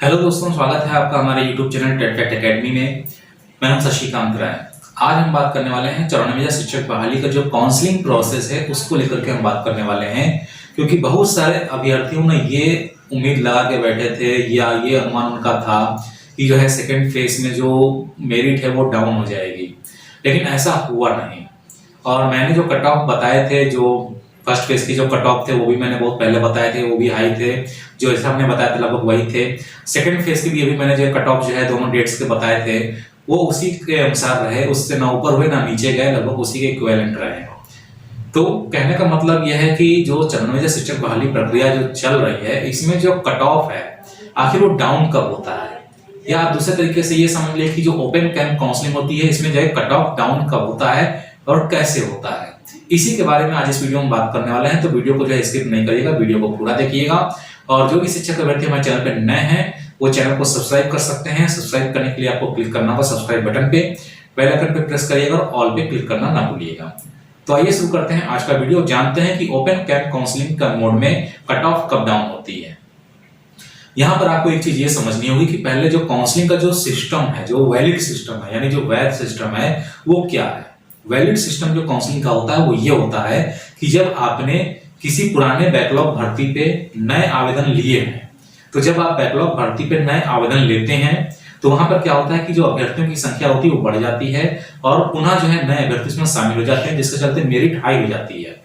Hello दोस्तों, स्वागत है आपका हमारे YouTube channel TET fact academy में। मैं हूं शशिकांत राय। आज हम बात करने वाले हैं 94वें शिक्षक बहाली का जो काउंसलिंग प्रोसेस है उसको लेकर के हम बात करने वाले हैं, क्योंकि बहुत सारे अभ्यर्थियों ने ये उम्मीद लगा के बैठे थे या ये अनुमान उनका था कि जो है सेकेंड फेज में जो मेरिट है वो डाउन हो जाएगी, लेकिन ऐसा हुआ नहीं। और मैंने जो कट ऑफ बताए थे, जो फर्स्ट फेज की जो कट ऑफ थे वो भी मैंने बहुत पहले बताए थे, वो भी हाई थे। जो ऐसा हमने बताया था लगभग वही थे। सेकंड फेज की भी अभी मैंने जो कट ऑफ जो है दोनों डेट्स के बताए थे वो उसी के अनुसार रहे, उससे ना ऊपर हुए ना नीचे गए, लगभग उसी के इक्विवेलेंट रहे। तो कहने का मतलब यह है कि जो 94वें शिक्षक बहाली प्रक्रिया जो चल रही है इसमें जो कट ऑफ है आखिर वो डाउन कब होता है, या आप दूसरे तरीके से ये समझ ले कि जो ओपन कैंप काउंसलिंग होती है इसमें जो है कट ऑफ डाउन कब होता है और कैसे होता है, इसी के बारे में आज इस वीडियो में बात करने वाले हैं। तो वीडियो को जो है स्किप नहीं करिएगा, वीडियो को पूरा देखिएगा। और जो भी शिक्षक अभ्यर्थी हमारे चैनल पे नए हैं वो चैनल को सब्सक्राइब कर सकते हैं। सब्सक्राइब करने के लिए आपको क्लिक करना होगा सब्सक्राइब बटन पे, बेल आइकन पे प्रेस करिएगा और ऑल पे क्लिक करना ना भूलिएगा। तो आइए शुरू करते हैं आज का वीडियो। जानते हैं कि ओपन कैंप काउंसलिंग का मोड में कट ऑफ कब डाउन होती है। यहाँ पर आपको एक चीज ये समझनी होगी कि पहले जो काउंसलिंग का जो सिस्टम है, जो वैलिड सिस्टम है, यानी जो वैध सिस्टम है वो क्या है। वैलिड सिस्टम जो काउंसलिंग का होता है वो ये होता है कि जब आपने किसी पुराने बैकलॉग भर्ती पे नए आवेदन लिए हैं, तो जब आप बैकलॉग भर्ती पे नए आवेदन लेते हैं तो वहां पर क्या होता है कि जो अभ्यर्थियों की संख्या होती है वो बढ़ जाती है और पुनः जो है नए अभ्यर्थी उसमें शामिल हो जाते हैं, जिसके चलते मेरिट हाई हो जाती है।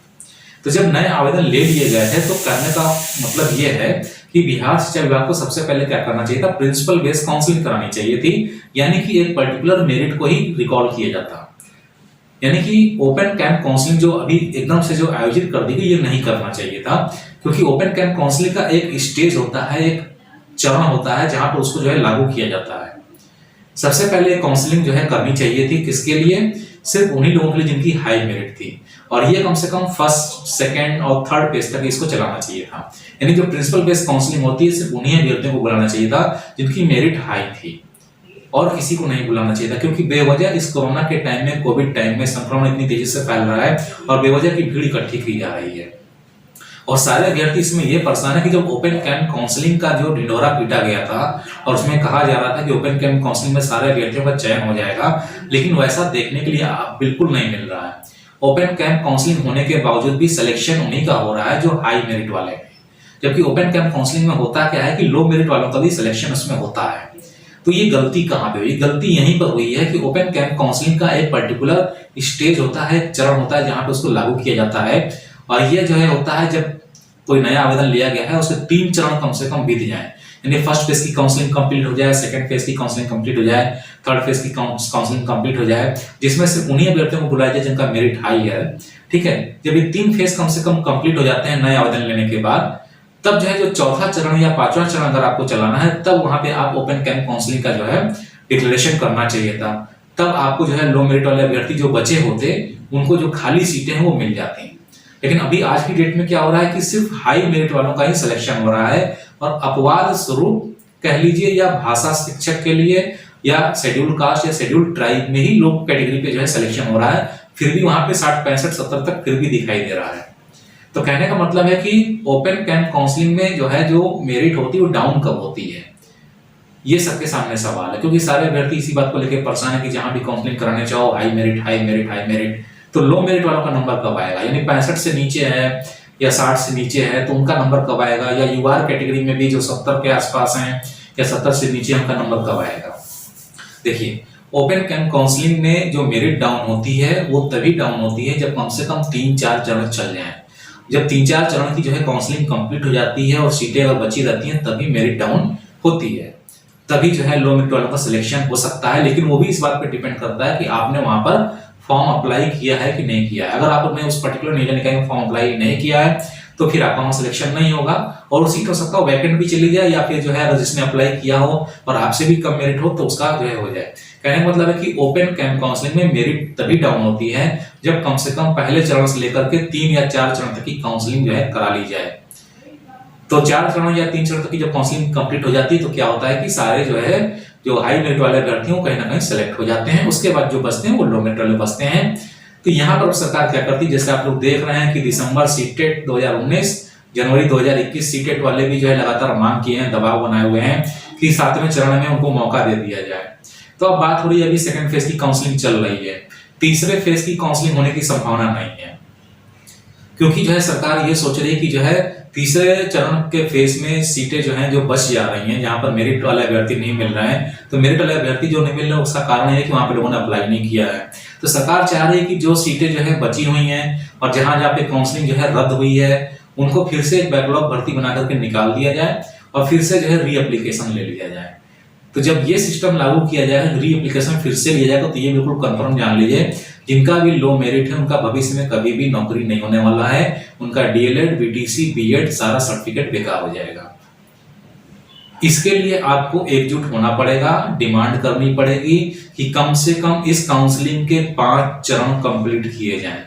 तो जब नए आवेदन ले लिए गए थे तो कहने का मतलब ये है कि बिहार शिक्षा विभाग को सबसे पहले क्या करना चाहिए था, प्रिंसिपल बेस्ड काउंसलिंग करानी चाहिए थी, यानी कि एक पर्टिकुलर मेरिट को ही रिकॉल किया जाता। यानी कि ओपन कैंप काउंसलिंग जो अभी एकदम से जो आयोजित कर दी गई ये नहीं करना चाहिए था, क्योंकि ओपन कैंप काउंसलिंग का एक स्टेज होता है, एक चरण होता है जहां पर उसको जो है लागू किया जाता है। सबसे पहले काउंसलिंग जो है करनी चाहिए थी किसके लिए, सिर्फ उन्हीं लोगों के लिए जिनकी हाई मेरिट थी, और ये कम से कम फर्स्ट सेकंड और थर्ड पेज तक इसको चलाना चाहिए था। यानी जो प्रिंसिपल बेस्ड काउंसलिंग होती है सिर्फ उन्हीं अभ्यर्थियों को बुलाना चाहिए था जिनकी मेरिट हाई थी, और किसी को नहीं बुलाना चाहिए था, क्योंकि बेवजह इस कोरोना के टाइम में, कोविड टाइम में संक्रमण इतनी तेजी से फैल रहा है और बेवजह की भीड़ इकट्ठी की जा रही है। और सारे अभ्यर्थी इसमें ये परेशान है कि जब ओपन कैंप काउंसलिंग का जो ढिंढोरा पीटा गया था और उसमें कहा जा रहा था कि ओपन कैंप काउंसलिंग में सारे अभ्यर्थियों का चयन हो जाएगा, लेकिन वैसा देखने के लिए बिल्कुल नहीं मिल रहा है। ओपन कैंप काउंसलिंग होने के बावजूद भी सिलेक्शन उन्हीं का हो रहा है जो हाई मेरिट वाले हैं, जबकि ओपन कैंप काउंसलिंग में होता क्या है कि लो मेरिट वालों का भी सिलेक्शन उसमें होता है। तो ये गलती कहां पे हुई? गलती यहीं पर हुई है कि ओपन कैंप काउंसलिंग का एक पर्टिकुलर स्टेज होता है, चरण होता है जहां पे उसको लागू किया जाता है, और ये जो है होता है जब कोई नया आवेदन लिया गया है उसके 3 चरण कम से कम बीत जाए, यानी फर्स्ट फेज की काउंसलिंग कंप्लीट हो जाए, सेकंड फेज की काउंसलिंग कंप्लीट हो जाए, थर्ड फेज की काउंसलिंग कंप्लीट हो जाए, जिसमें सिर्फ उन्हीं अभ्यर्थियों को बुलाया जाए जिनका मेरिट हाई है। ठीक है, जब ये 3 फेज कम से कम कंप्लीट हो जाते हैं नए आवेदन लेने के बाद, तब जो है जो चौथा चरण या 5वां चरण अगर आपको चलाना है तब वहां पे आप ओपन कैंप काउंसलिंग का जो है डिक्लेरेशन करना चाहिए था। तब आपको जो है लो मेरिट वाले अभ्यर्थी जो बचे होते उनको जो खाली सीटें हैं वो मिल जाती हैं। लेकिन अभी आज की डेट में क्या हो रहा है कि सिर्फ हाई मेरिट वालों का ही सिलेक्शन हो रहा है, और अपवाद स्वरूप कह लीजिए या भाषा शिक्षक के लिए या शेड्यूल कास्ट या शेड्यूल ट्राइब में ही लोग कैटेगरी पे जो है सिलेक्शन हो रहा है, फिर भी वहां पे 60, 65, 70 तक फिर भी दिखाई दे रहा है। तो कहने का मतलब है कि ओपन कैंप काउंसलिंग में जो है जो मेरिट होती है वो डाउन कब होती है, ये सबके सामने सवाल है, क्योंकि सारे अभ्यर्थी इसी बात को लेकर परेशान है कि जहां भी काउंसलिंग कराने चाहो high merit high merit high merit, तो लो मेरिट वालों का नंबर कब आएगा, यानी 65 से नीचे है या 60 से नीचे है तो उनका नंबर कब आएगा, या यूआर कैटेगरी में भी जो 70 के आसपास हैं या 70 से नीचे उनका नंबर कब आएगा। देखिए, ओपन कैंप काउंसलिंग में जो मेरिट डाउन होती है वो तभी डाउन होती है जब कम से कम 3-4 चरण चल जाएं। जब 3-4 चरण की जो है काउंसलिंग कंप्लीट हो जाती है और सीटें अगर बची रहती हैं तभी मेरिट डाउन होती है, तभी जो है लो मेरिट वालों का सिलेक्शन हो सकता है। लेकिन वो भी इस बात पे डिपेंड करता है कि आपने वहां पर फॉर्म अप्लाई किया है कि नहीं किया है। अगर आपने उस पर्टिकुलर नियोजन निकाय में फॉर्म अप्लाई नहीं किया है तो फिर आपका वहां सिलेक्शन नहीं होगा, और वो सीट हो सकता है वैकेंट भी चली जाए, या फिर जो है जिसने अप्लाई किया हो और आपसे भी कम मेरिट हो तो उसका जो है हो जाए। कहने का मतलब है कि ओपन कैंप काउंसलिंग में मेरिट तभी डाउन होती है जब कम से कम पहले चरण से लेकर के 3 या 4 चरण तक की काउंसलिंग जो है करा ली जाए। तो 4 चरण या 3 चरण तक की जब काउंसलिंग कंप्लीट हो जाती है तो क्या होता है कि सारे जो है जो हाई मेरिट वाले अभ्यर्थी कहीं ना कहीं सेलेक्ट हो जाते हैं, उसके बाद जो बचते हैं वो लो मेरिट वाले बचते हैं। तो यहाँ पर सरकार क्या करती है, जैसे आप लोग देख रहे हैं कि दिसंबर सीटेट 2019, जनवरी 2021 सीटेट वाले भी जो है लगातार मांग किए हैं, दबाव बनाए हुए हैं कि 7वें चरण में उनको मौका दे दिया जाए। तो अब बात हो रही है, अभी सेकंड फेज की काउंसलिंग चल रही है, तीसरे फेज की काउंसलिंग होने की संभावना नहीं है, क्योंकि जो है सरकार ये सोच रही है कि जो है तीसरे चरण के फेज में सीटें जो हैं जो बच जा रही हैं, जहां पर मेरिट वाले अभ्यर्थी नहीं मिल रहे हैं, तो मेरिट वाले अभ्यर्थी जो नहीं मिल रहे हैं उसका कारण है कि वहां पे लोगों ने अप्लाई नहीं किया है। तो सरकार चाह रही है कि जो सीटें जो है बची हुई हैं और जहां जहां पे काउंसलिंग जो है रद्द हुई है, उनको फिर से एक बैकलॉग भर्ती बना करके निकाल दिया जाए और फिर से जो है री एप्लीकेशन ले लिया जाए। तो जब ये सिस्टम लागू किया जाएगा, री एप्लीकेशन फिर से लिया जाएगा, तो ये बिल्कुल कंफर्म जान लीजिए, जिनका भी लो मेरिट है उनका भविष्य में कभी भी नौकरी नहीं होने वाला है। उनका डीएलएड, बीटीसी, बीएड सारा सर्टिफिकेट बेकार हो जाएगा। इसके लिए आपको एकजुट होना पड़ेगा, डिमांड करनी पड़ेगी कि कम से कम इस काउंसलिंग के 5 चरण कंप्लीट किए जाएं।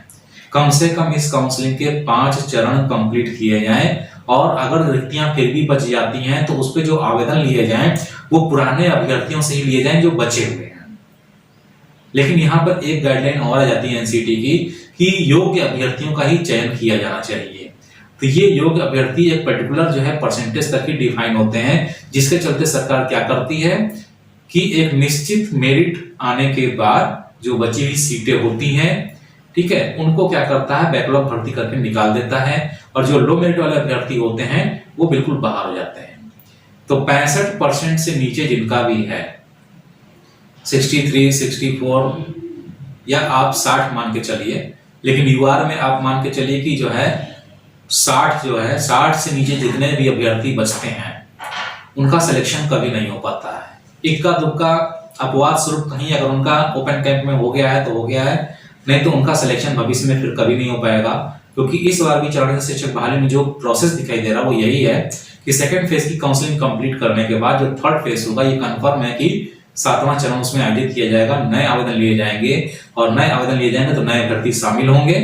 कम से कम इस काउंसलिंग के 5 चरण कंप्लीट किए जाएं, और अगर रिक्तियां फिर भी बच जाती हैं तो उस पे जो आवेदन लिए जाएं वो पुराने अभ्यर्थियों से ही लिए जाएं जो बचे हुए हैं। लेकिन यहाँ पर एक गाइडलाइन और आ जाती है एनसीटी की कि योग्य अभ्यर्थियों का ही चयन किया जाना चाहिए। तो ये योग्य अभ्यर्थी एक पर्टिकुलर जो है परसेंटेज तक ही डिफाइन होते हैं, जिसके चलते सरकार क्या करती है कि एक निश्चित मेरिट आने के बाद जो बची हुई सीटें होती हैं, ठीक है, उनको क्या करता है, बैकलॉग भर्ती करके निकाल देता है, और जो लो मेरिट वाले अभ्यर्थी होते हैं वो बिल्कुल बाहर हो जाते हैं। तो 65% से नीचे जिनका भी है, 63, 64 या आप 60 मान के चलिए, लेकिन यूआर में आप मान के चलिए कि जो है 60 से नीचे जितने भी अभ्यर्थी बचते हैं उनका सिलेक्शन कभी नहीं हो पाता है। इक्का दुक्का अपवाद स्वरूप कहीं अगर उनका ओपन कैंप में हो गया है तो हो गया है, नहीं तो उनका सिलेक्शन भविष्य में फिर कभी नहीं हो पाएगा। क्योंकि इस बार भी चरणीय शिक्षक बहाली में जो प्रोसेस दिखाई दे रहा है वो यही है कि सेकंड फेज की काउंसलिंग कंप्लीट करने के बाद जो थर्ड फेज होगा, ये कंफर्म है कि 7वां चरण उसमें आयोजित किया जाएगा, नए आवेदन लिए जाएंगे, और नए आवेदन लिए जाएंगे तो नए अभ्यर्थी शामिल होंगे,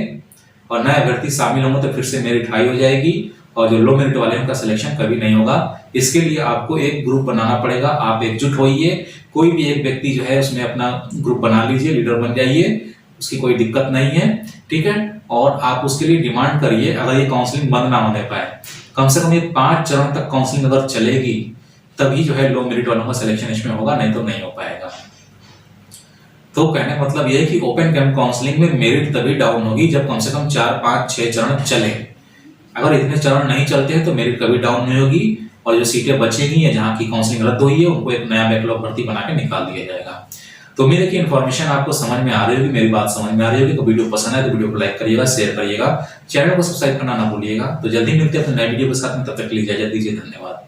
और नए अभ्यर्थी शामिल होंगे तो फिर से मेरिट हाई हो जाएगी, और जो लो मेरिट वाले उनका सिलेक्शन कभी नहीं होगा। इसके लिए आपको एक ग्रुप बनाना पड़ेगा, आप एकजुट होइए, कोई भी एक व्यक्ति जो है उसमें अपना ग्रुप बना लीजिए, लीडर बन जाइए, उसकी कोई दिक्कत नहीं है, ठीक है। और आप उसके लिए डिमांड करिए, अगर ये काउंसलिंग बंद ना होने पाए, कम से कम ये 5 चरण तक काउंसलिंग अगर चलेगी तभी जो है लो मेरिट वालों का सिलेक्शन इसमें होगा, नहीं तो नहीं हो पाएगा। तो कहने का मतलब ये है कि ओपन कैंप काउंसलिंग में मेरिट तभी डाउन होगी जब कम से कम 4, 5, 6 चरण चले। अगर इतने चरण नहीं चलते हैं तो मेरिट कभी डाउन नहीं होगी, और जो सीटें बचेगी या जहां की काउंसलिंग रद्द हुई है उनको एक नया बैकलॉग भर्ती बना के निकाल दिया जाएगा। तो उम्मीद है कि इन्फॉर्मेशन आपको समझ में आ रही होगी, मेरी बात समझ में आ रही होगी। तो वीडियो पसंद है तो वीडियो को लाइक करिएगा, शेयर करिएगा, चैनल को सब्सक्राइब करना ना भूलिएगा। तो जल्दी मिलते हैं अपने नए वीडियो के साथ में, तब तक के लिए इजाजत दीजिए, धन्यवाद।